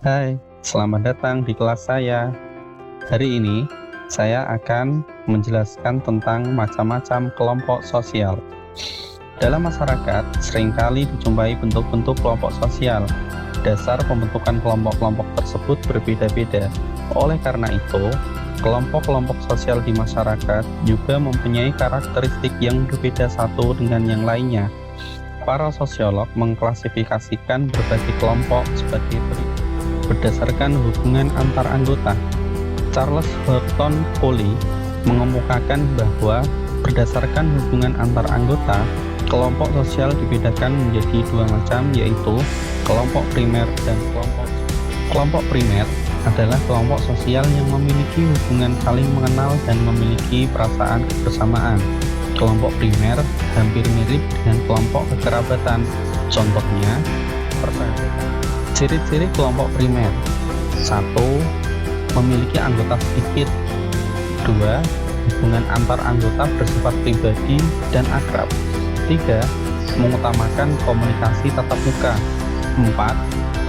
Hai, selamat datang di kelas saya. Hari ini, saya akan menjelaskan tentang macam-macam kelompok sosial. Dalam masyarakat, seringkali dijumpai bentuk-bentuk kelompok sosial. Dasar pembentukan kelompok-kelompok tersebut berbeda-beda. Oleh karena itu, kelompok-kelompok sosial di masyarakat juga mempunyai karakteristik yang berbeda satu dengan yang lainnya. Para sosiolog mengklasifikasikan berbagai kelompok sebagai berikut. Berdasarkan hubungan antar anggota, Charles Horton Foley mengemukakan bahwa berdasarkan hubungan antar anggota, kelompok sosial dibedakan menjadi dua macam, yaitu kelompok primer dan kelompok primer adalah kelompok sosial yang memiliki hubungan saling mengenal dan memiliki perasaan kebersamaan. Kelompok primer hampir mirip dengan kelompok kekerabatan. Contohnya, persahabatan. Ciri-ciri kelompok primer: 1. Memiliki anggota sedikit. 2. Hubungan antar anggota bersifat pribadi dan akrab. 3. Mengutamakan komunikasi tatap muka. 4.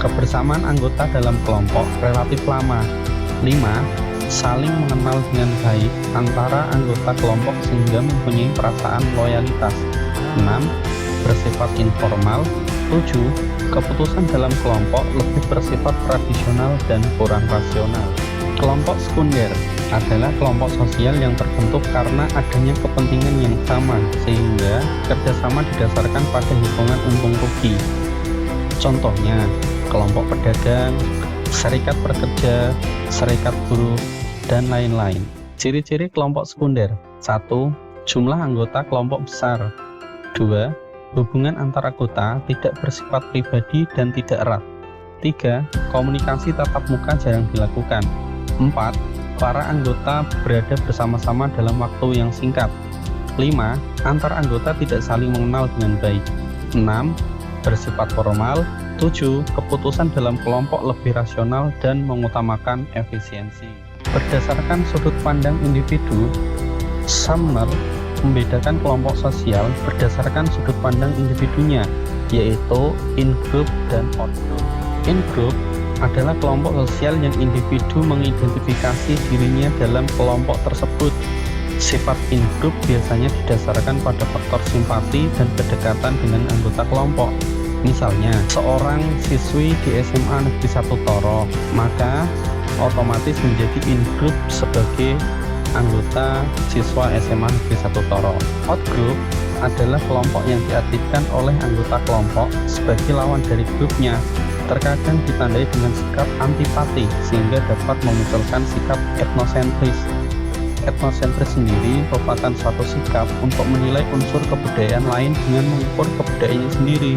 Kebersamaan anggota dalam kelompok relatif lama. 5. Saling mengenal dengan baik antara anggota kelompok sehingga mempunyai perasaan loyalitas. 6. Bersifat informal. 7. Keputusan dalam kelompok lebih bersifat tradisional dan kurang rasional. Kelompok sekunder adalah kelompok sosial yang terbentuk karena adanya kepentingan yang sama, sehingga kerjasama didasarkan pada hitungan untung rugi. Contohnya, kelompok pedagang, serikat pekerja, serikat buruh, dan lain-lain. Ciri-ciri kelompok sekunder: 1. Jumlah anggota kelompok besar. 2. Hubungan antar anggota tidak bersifat pribadi dan tidak erat. 3. Komunikasi tatap muka jarang dilakukan. 4. Para anggota berada bersama-sama dalam waktu yang singkat. 5. Antar anggota tidak saling mengenal dengan baik. 6. Bersifat formal. 7. Keputusan dalam kelompok lebih rasional dan mengutamakan efisiensi. Berdasarkan sudut pandang individu, Sumner membedakan kelompok sosial berdasarkan sudut pandang individunya, yaitu in-group dan out-group. In-group adalah kelompok sosial yang individu mengidentifikasi dirinya dalam kelompok tersebut. Sifat in-group biasanya didasarkan pada faktor simpati dan kedekatan dengan anggota kelompok. Misalnya, seorang siswi di SMA Negeri 1 Toro, maka otomatis menjadi in-group sebagai anggota siswa SMA Negeri 1 Toro. Outgroup adalah kelompok yang diaktifkan oleh anggota kelompok sebagai lawan dari grupnya. Terkadang ditandai dengan sikap antipati sehingga dapat memunculkan sikap etnosentris. Etnosentris sendiri merupakan suatu sikap untuk menilai unsur kebudayaan lain dengan mengukur kebudayaannya sendiri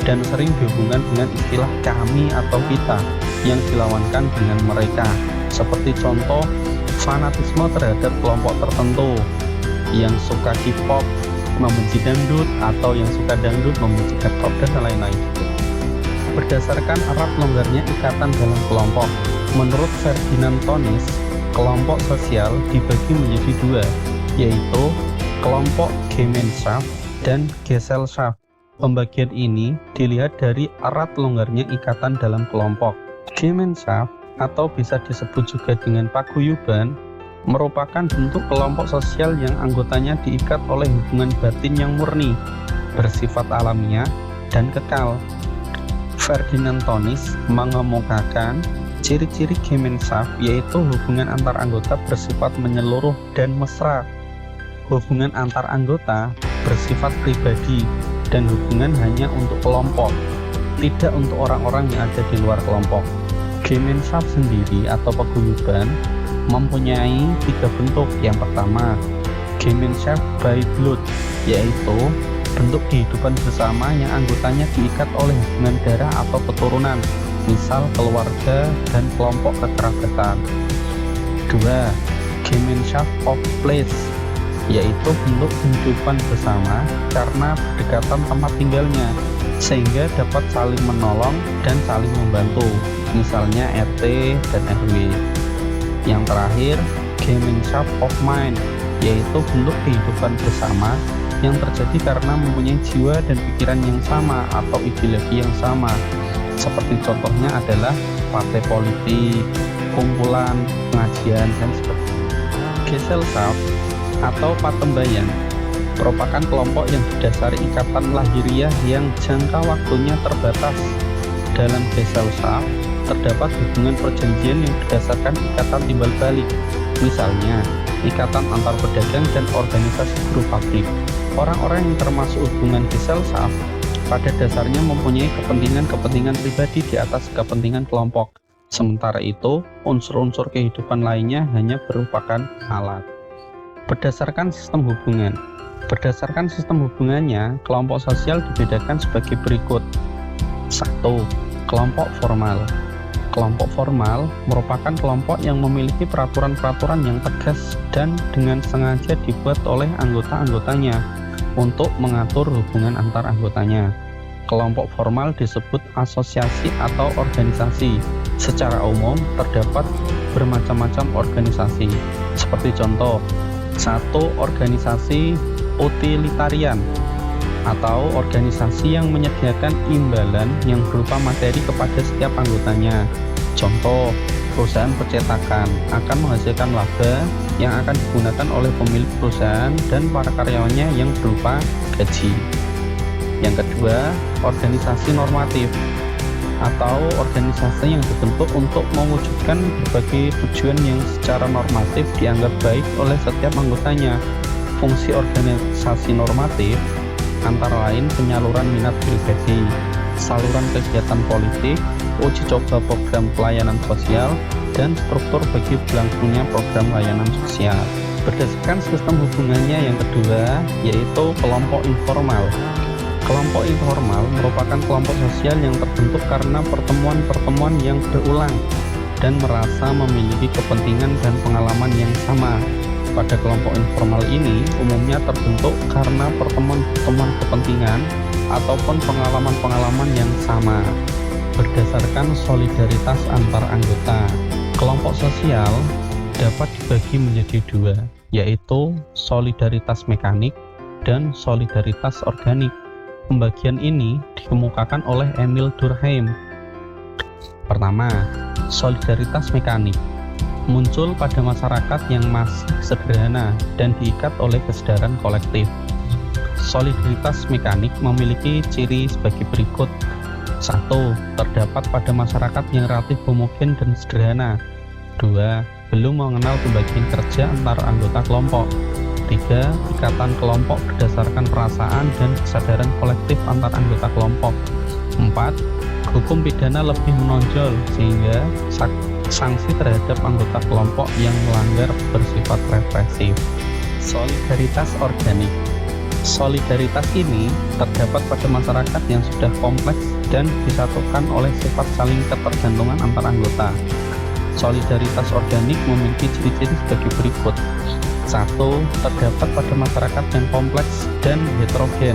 dan sering dihubungkan dengan istilah kami atau kita yang dilawankan dengan mereka. Seperti contoh, fanatisme terhadap kelompok tertentu, yang suka K-pop membenci dangdut, atau yang suka dangdut membenci K-pop, dan lain-lain. Berdasarkan erat longgarnya ikatan dalam kelompok, menurut Ferdinand Tönnies, kelompok sosial dibagi menjadi dua, yaitu kelompok Gemeinschaft dan Gesellschaft. Pembagian ini dilihat dari erat longgarnya ikatan dalam kelompok. Gemeinschaft, atau bisa disebut juga dengan paguyuban, merupakan bentuk kelompok sosial yang anggotanya diikat oleh hubungan batin yang murni, bersifat alamiah, dan kekal. Ferdinand Tönnies mengemukakan ciri-ciri Gemeinschaft, yaitu hubungan antar anggota bersifat menyeluruh dan mesra. Hubungan antar anggota bersifat pribadi dan hubungan hanya untuk kelompok, tidak untuk orang-orang yang ada di luar kelompok. Gemeinschaft sendiri atau paguyuban mempunyai tiga bentuk. Yang pertama, Gemeinschaft by blood, yaitu bentuk kehidupan bersama yang anggotanya diikat oleh hubungan darah atau keturunan, misal keluarga dan kelompok kekerabatan. 2. Gemeinschaft of place, yaitu bentuk kehidupan bersama karena berdekatan tempat tinggalnya, sehingga dapat saling menolong dan saling membantu, misalnya RT dan RW. Yang terakhir, Gemeinschaft of mind, yaitu bentuk kehidupan bersama yang terjadi karena mempunyai jiwa dan pikiran yang sama atau ideologi yang sama. Seperti contohnya adalah partai politik, kumpulan, pengajian, dan sebagainya. Gesellschaft atau patembayan merupakan kelompok yang didasari ikatan lahiriah yang jangka waktunya terbatas. Dalam Gesellschaft terdapat hubungan perjanjian yang berdasarkan ikatan timbal balik, misalnya ikatan antar pedagang dan organisasi buruh pabrik. Orang-orang yang termasuk hubungan Gesellschaft pada dasarnya mempunyai kepentingan-kepentingan pribadi di atas kepentingan kelompok. Sementara itu, unsur-unsur kehidupan lainnya hanya merupakan alat. Berdasarkan sistem hubungannya, kelompok sosial dibedakan sebagai berikut. 1. Kelompok formal. Kelompok formal merupakan kelompok yang memiliki peraturan-peraturan yang tegas dan dengan sengaja dibuat oleh anggota-anggotanya untuk mengatur hubungan antar anggotanya. Kelompok formal disebut asosiasi atau organisasi. Secara umum terdapat bermacam-macam organisasi. Seperti contoh, 1. Organisasi utilitarian atau organisasi yang menyediakan imbalan yang berupa materi kepada setiap anggotanya. Contoh, perusahaan percetakan akan menghasilkan laba yang akan digunakan oleh pemilik perusahaan dan para karyawannya yang berupa gaji. Yang kedua, organisasi normatif atau organisasi yang dibentuk untuk mewujudkan berbagai tujuan yang secara normatif dianggap baik oleh setiap anggotanya. Fungsi organisasi normatif antara lain penyaluran minat pribadi, saluran kegiatan politik, uji coba program pelayanan sosial, dan struktur bagi berlangsungnya program layanan sosial. Berdasarkan sistem hubungannya yang kedua, yaitu kelompok informal. Kelompok informal merupakan kelompok sosial yang terbentuk karena pertemuan-pertemuan yang berulang dan merasa memiliki kepentingan dan pengalaman yang sama. Pada kelompok informal ini umumnya terbentuk karena pertemuan-pertemuan kepentingan ataupun pengalaman-pengalaman yang sama. Berdasarkan solidaritas antar anggota, kelompok sosial dapat dibagi menjadi dua, yaitu solidaritas mekanik dan solidaritas organik. Pembagian ini dikemukakan oleh Emil Durkheim. Pertama, solidaritas mekanik muncul pada masyarakat yang masih sederhana dan diikat oleh kesadaran kolektif. Solidaritas mekanik memiliki ciri sebagai berikut. 1. Terdapat pada masyarakat yang relatif homogen dan sederhana. 2. Belum mengenal pembagian kerja antar anggota kelompok. 3. Ikatan kelompok berdasarkan perasaan dan kesadaran kolektif antar anggota kelompok. 4. Hukum pidana lebih menonjol sehingga sanksi terhadap anggota kelompok yang melanggar bersifat represif. Solidaritas organik. Solidaritas ini terdapat pada masyarakat yang sudah kompleks dan disatukan oleh sifat saling ketergantungan antar anggota. Solidaritas organik memiliki ciri-ciri sebagai berikut. 1. Terdapat pada masyarakat yang kompleks dan heterogen.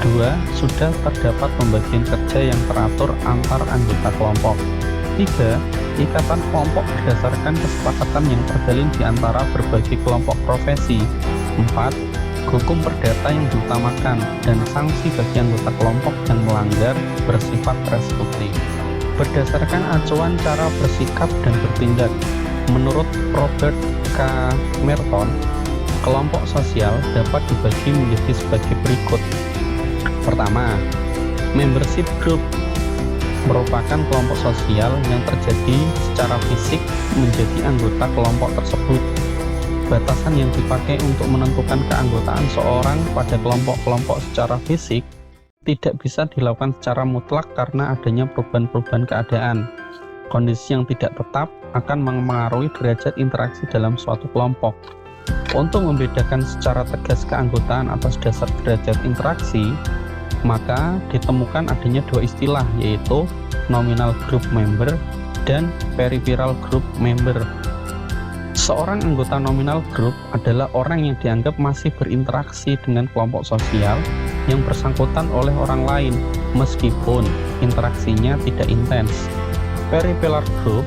2. Sudah terdapat pembagian kerja yang teratur antar anggota kelompok. 3. Ikatan kelompok berdasarkan kesepakatan yang terjalin di antara berbagai kelompok profesi. 4. Hukum perdata yang diutamakan dan sanksi bagi anggota kelompok yang melanggar bersifat restriktif. Berdasarkan acuan cara bersikap dan bertindak, menurut Robert K. Merton, kelompok sosial dapat dibagi menjadi sebagai berikut. Pertama, membership group merupakan kelompok sosial yang terjadi secara fisik menjadi anggota kelompok tersebut. Batasan yang dipakai untuk menentukan keanggotaan seorang pada kelompok-kelompok secara fisik tidak bisa dilakukan secara mutlak karena adanya perubahan-perubahan keadaan. Kondisi yang tidak tetap akan mempengaruhi derajat interaksi dalam suatu kelompok. Untuk membedakan secara tegas keanggotaan atas dasar derajat interaksi, maka ditemukan adanya dua istilah, yaitu nominal group member dan peripheral group member. Seorang anggota nominal group adalah orang yang dianggap masih berinteraksi dengan kelompok sosial yang bersangkutan oleh orang lain, meskipun interaksinya tidak intens. Peripheral group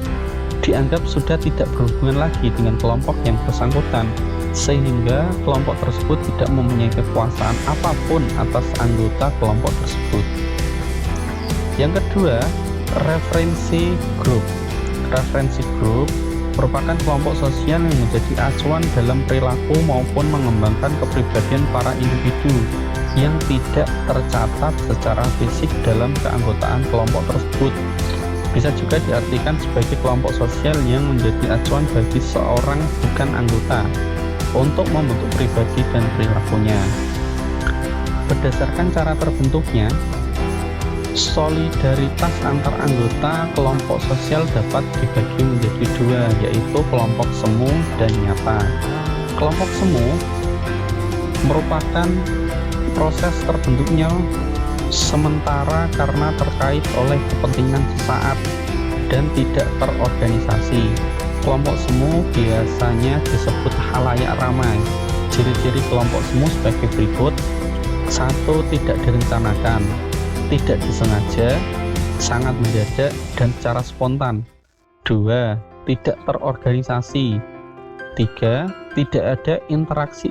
dianggap sudah tidak berhubungan lagi dengan kelompok yang bersangkutan, sehingga kelompok tersebut tidak mempunyai kekuasaan apapun atas anggota kelompok tersebut. Yang kedua, Referensi grup. Referensi grup merupakan kelompok sosial yang menjadi acuan dalam perilaku maupun mengembangkan kepribadian para individu yang tidak tercatat secara fisik dalam keanggotaan kelompok tersebut. Bisa juga diartikan sebagai kelompok sosial yang menjadi acuan bagi seorang bukan anggota untuk membentuk pribadi dan perilakunya. Berdasarkan cara terbentuknya, solidaritas antar anggota kelompok sosial dapat dibagi menjadi dua, yaitu kelompok semu dan nyata. Kelompok semu merupakan proses terbentuknya sementara karena terkait oleh kepentingan sesaat dan tidak terorganisasi. Kelompok semu biasanya disebut khalayak ramai. Ciri-ciri kelompok semu sebagai berikut: 1. Tidak direncanakan, tidak disengaja, sangat mendadak dan secara spontan. 2. Tidak terorganisasi. 3. Tidak ada interaksi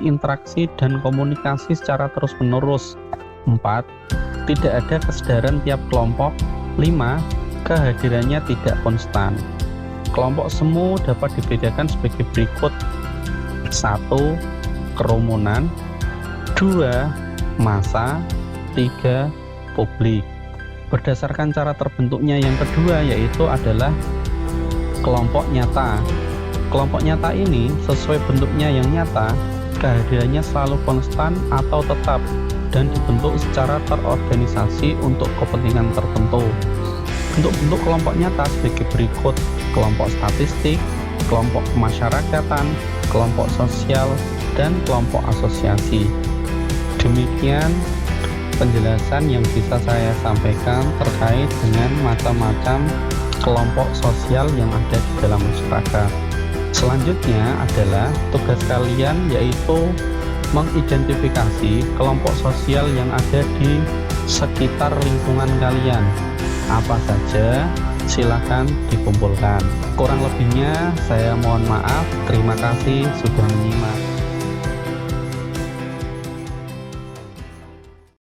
dan komunikasi secara terus-menerus. 4. Tidak ada kesadaran tiap kelompok. 5. Kehadirannya tidak konstan. Kelompok semu dapat dibedakan sebagai berikut: 1. Kerumunan. 2. Massa. 3. Publik. Berdasarkan cara terbentuknya yang kedua, yaitu adalah kelompok nyata. Kelompok nyata ini sesuai bentuknya yang nyata, kehadirannya selalu konstan atau tetap dan dibentuk secara terorganisasi untuk kepentingan tertentu. Bentuk-bentuk kelompok nyata sebagai berikut: kelompok statistik, kelompok kemasyarakatan, kelompok sosial, dan kelompok asosiasi. Demikian penjelasan yang bisa saya sampaikan terkait dengan macam-macam kelompok sosial yang ada di dalam masyarakat. Selanjutnya adalah tugas kalian, yaitu mengidentifikasi kelompok sosial yang ada di sekitar lingkungan kalian. Apa saja? Silakan dikumpulkan. Kurang lebihnya saya mohon maaf. Terima kasih sudah menyimak.